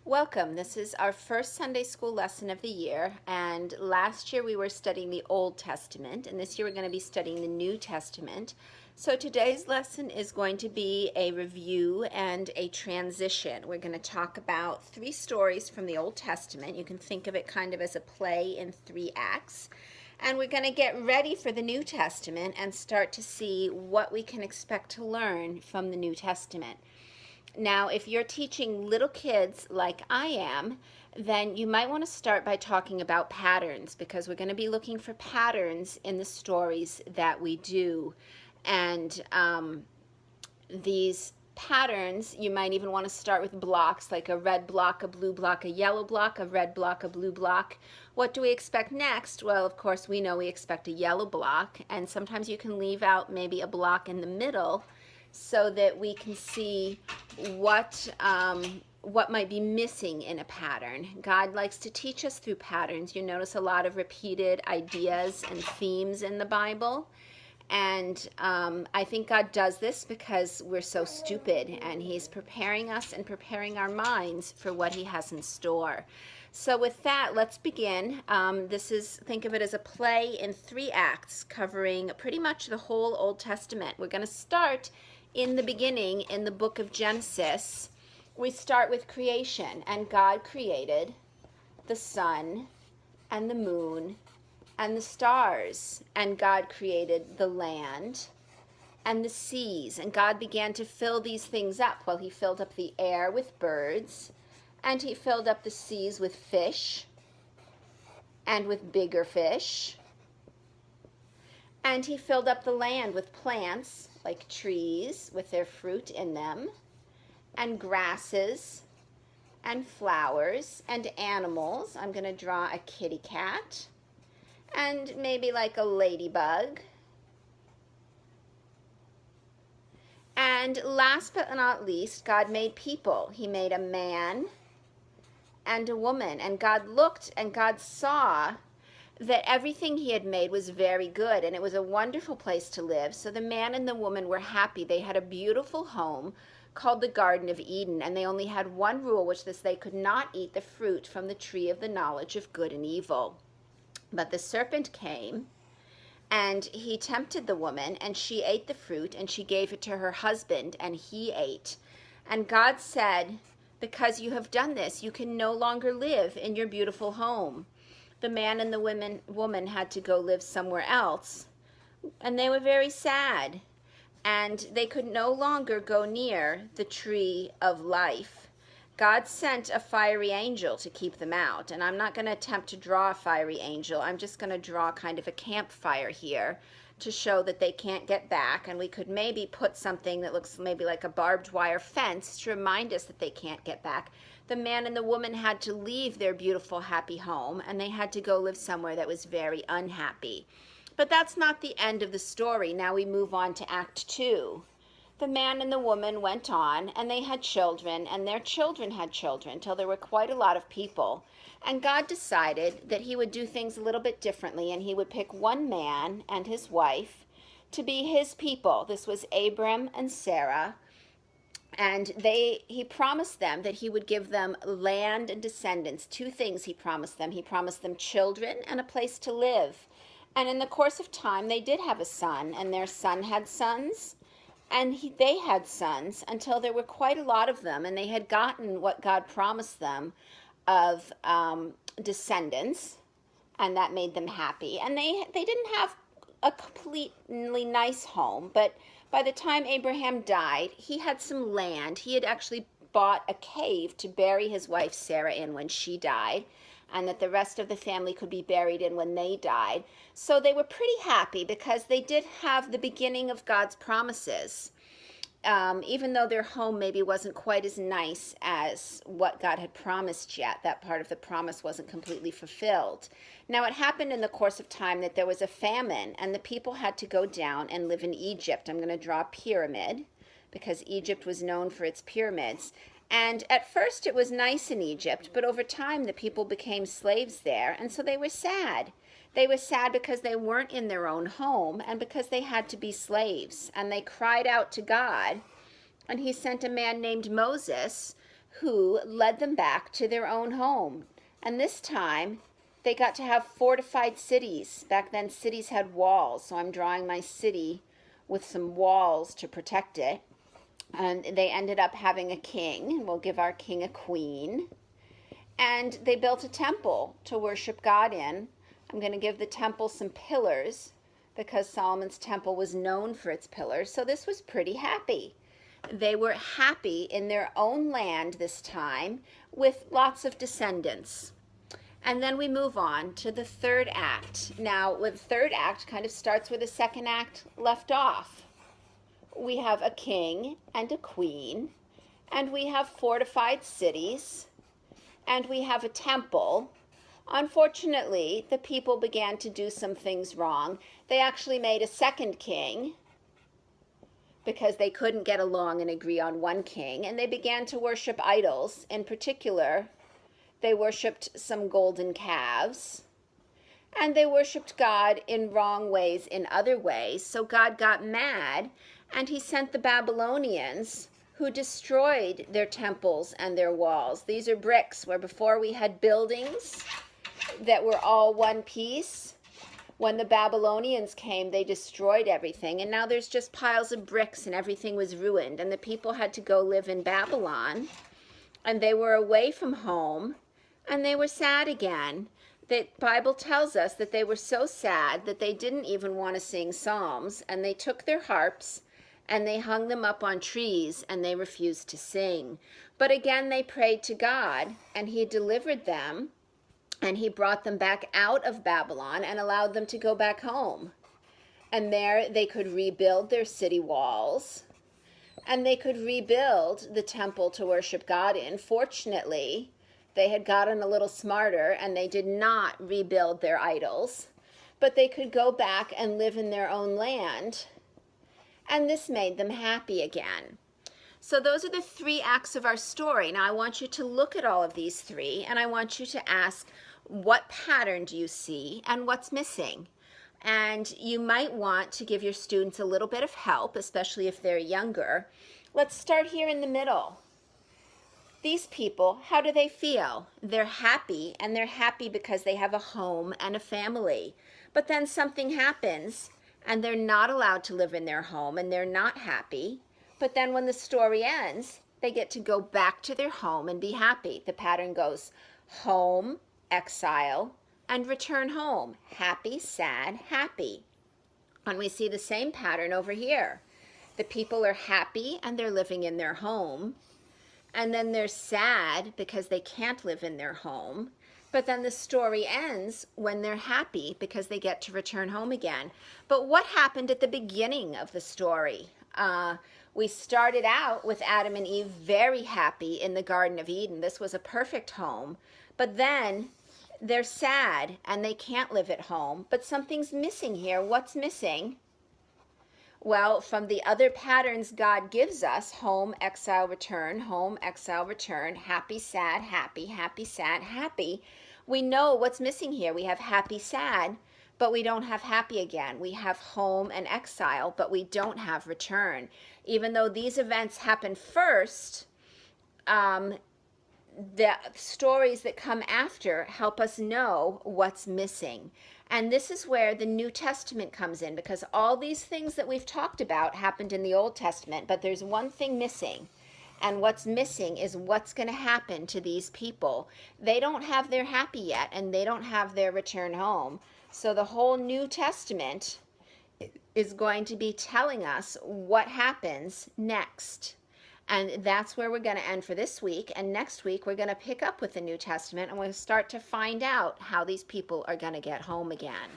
Welcome. This is our first Sunday school lesson of the year, and last year we were studying the Old Testament, and this year we're going to be studying the New Testament. So today's lesson is going to be a review and a transition. We're going to talk about three stories from the Old Testament. You can think of it kind of as a play in three acts. And we're going to get ready for the New Testament and start to see what we can expect to learn from the New Testament. Now, if you're teaching little kids like I am, then you might want to start by talking about patterns, because we're going to be looking for patterns in the stories that we do. And these patterns, you might even want to start with blocks, like a red block, a blue block, a yellow block, a red block, a blue block. What do we expect next? Well, of course, we know we expect a yellow block, and sometimes you can leave out maybe a block in the middle so that we can see what might be missing in a pattern. God likes to teach us through patterns. You notice a lot of repeated ideas and themes in the Bible. And I think God does this because we're so stupid, and He's preparing us and preparing our minds for what He has in store. So with that, let's begin. Think of it as a play in three acts covering pretty much the whole Old Testament. We're going to start in the beginning in the book of Genesis. We start with creation, and God created the sun and the moon and the stars, and God created the land and the seas, and God began to fill these things up. Well, He filled up the air with birds, and He filled up the seas with fish and with bigger fish, and He filled up the land with plants like trees with their fruit in them, and grasses and flowers and animals. I'm going to draw a kitty cat and maybe like a ladybug. And last but not least, God made people. He made a man and a woman, and God looked and God saw that everything He had made was very good, and it was a wonderful place to live. So the man and the woman were happy. They had a beautiful home called the Garden of Eden, and they only had one rule, which was they could not eat the fruit from the tree of the knowledge of good and evil. But the serpent came, and he tempted the woman, and she ate the fruit, and she gave it to her husband, and he ate. And God said, "Because you have done this, you can no longer live in your beautiful home." The man and the woman had to go live somewhere else, and they were very sad, and they could no longer go near the tree of life. God sent a fiery angel to keep them out, and I'm not going to attempt to draw a fiery angel. I'm just going to draw kind of a campfire here to show that they can't get back, and we could maybe put something that looks maybe like a barbed wire fence to remind us that they can't get back. The man and the woman had to leave their beautiful, happy home, and they had to go live somewhere that was very unhappy. But that's not the end of the story. Now we move on to Act 2. The man and the woman went on, and they had children, and their children had children, till there were quite a lot of people. And God decided that He would do things a little bit differently, and He would pick one man and his wife to be His people. This was Abram and Sarah. And He promised them that He would give them land and descendants. Two things He promised them. He promised them children and a place to live. And in the course of time, they did have a son, and their son had sons, and they had sons, until there were quite a lot of them, and they had gotten what God promised them of descendants, and that made them happy. And they didn't have a completely nice home, but by the time Abraham died, he had some land. He had actually bought a cave to bury his wife Sarah in when she died, and that the rest of the family could be buried in when they died. So they were pretty happy because they did have the beginning of God's promises. Even though their home maybe wasn't quite as nice as what God had promised yet, that part of the promise wasn't completely fulfilled. Now, it happened in the course of time that there was a famine, and the people had to go down and live in Egypt. I'm going to draw a pyramid, because Egypt was known for its pyramids. And at first it was nice in Egypt, but over time the people became slaves there, and so they were sad. They were sad because they weren't in their own home, and because they had to be slaves. And they cried out to God, and He sent a man named Moses, who led them back to their own home. And this time, they got to have fortified cities. Back then, cities had walls, so I'm drawing my city with some walls to protect it. And they ended up having a king. We'll give our king a queen. And they built a temple to worship God in. I'm going to give the temple some pillars because Solomon's temple was known for its pillars. So this was pretty happy. They were happy in their own land this time with lots of descendants. And then we move on to the third act. Now, the third act kind of starts where the second act left off. We have a king and a queen, and we have fortified cities, and we have a temple. Unfortunately, the people began to do some things wrong. They actually made a second king because they couldn't get along and agree on one king, and they began to worship idols. In particular, they worshiped some golden calves, and they worshiped God in wrong ways in other ways. So God got mad, and he sent the Babylonians, who destroyed their temples and their walls. These are bricks, where before we had buildings that were all one piece. When the Babylonians came, they destroyed everything, and now there's just piles of bricks and everything was ruined, and the people had to go live in Babylon, and they were away from home, and they were sad again. The Bible tells us that they were so sad that they didn't even want to sing psalms, and they took their harps and they hung them up on trees, and they refused to sing. But again, they prayed to God, and he delivered them, and he brought them back out of Babylon and allowed them to go back home. And there they could rebuild their city walls, and they could rebuild the temple to worship God in. Fortunately, they had gotten a little smarter, and they did not rebuild their idols, but they could go back and live in their own land. And this made them happy again. So those are the three acts of our story. Now I want you to look at all of these three, and I want you to ask, what pattern do you see and what's missing? And you might want to give your students a little bit of help, especially if they're younger. Let's start here in the middle. These people, how do they feel? They're happy, and they're happy because they have a home and a family. But then something happens, and they're not allowed to live in their home, and they're not happy. But then when the story ends, they get to go back to their home and be happy. The pattern goes home, exile, and return home. Happy, sad, happy. And we see the same pattern over here. The people are happy, and they're living in their home. And then they're sad because they can't live in their home. But then the story ends when they're happy because they get to return home again. But what happened at the beginning of the story? We started out with Adam and Eve very happy in the Garden of Eden. This was a perfect home. But then they're sad and they can't live at home. But something's missing here. What's missing? Well, from the other patterns God gives us, home, exile, return, happy, sad, happy, sad, happy, we know what's missing here. We have happy, sad, but we don't have happy again. We have home and exile, but we don't have return. Even though these events happen first, the stories that come after help us know what's missing. And this is where the New Testament comes in, because all these things that we've talked about happened in the Old Testament, but there's one thing missing. And what's missing is what's going to happen to these people. They don't have their happy yet, and they don't have their return home. So the whole New Testament is going to be telling us what happens next. And that's where we're going to end for this week. And next week, we're going to pick up with the New Testament, and we'll start to find out how these people are going to get home again.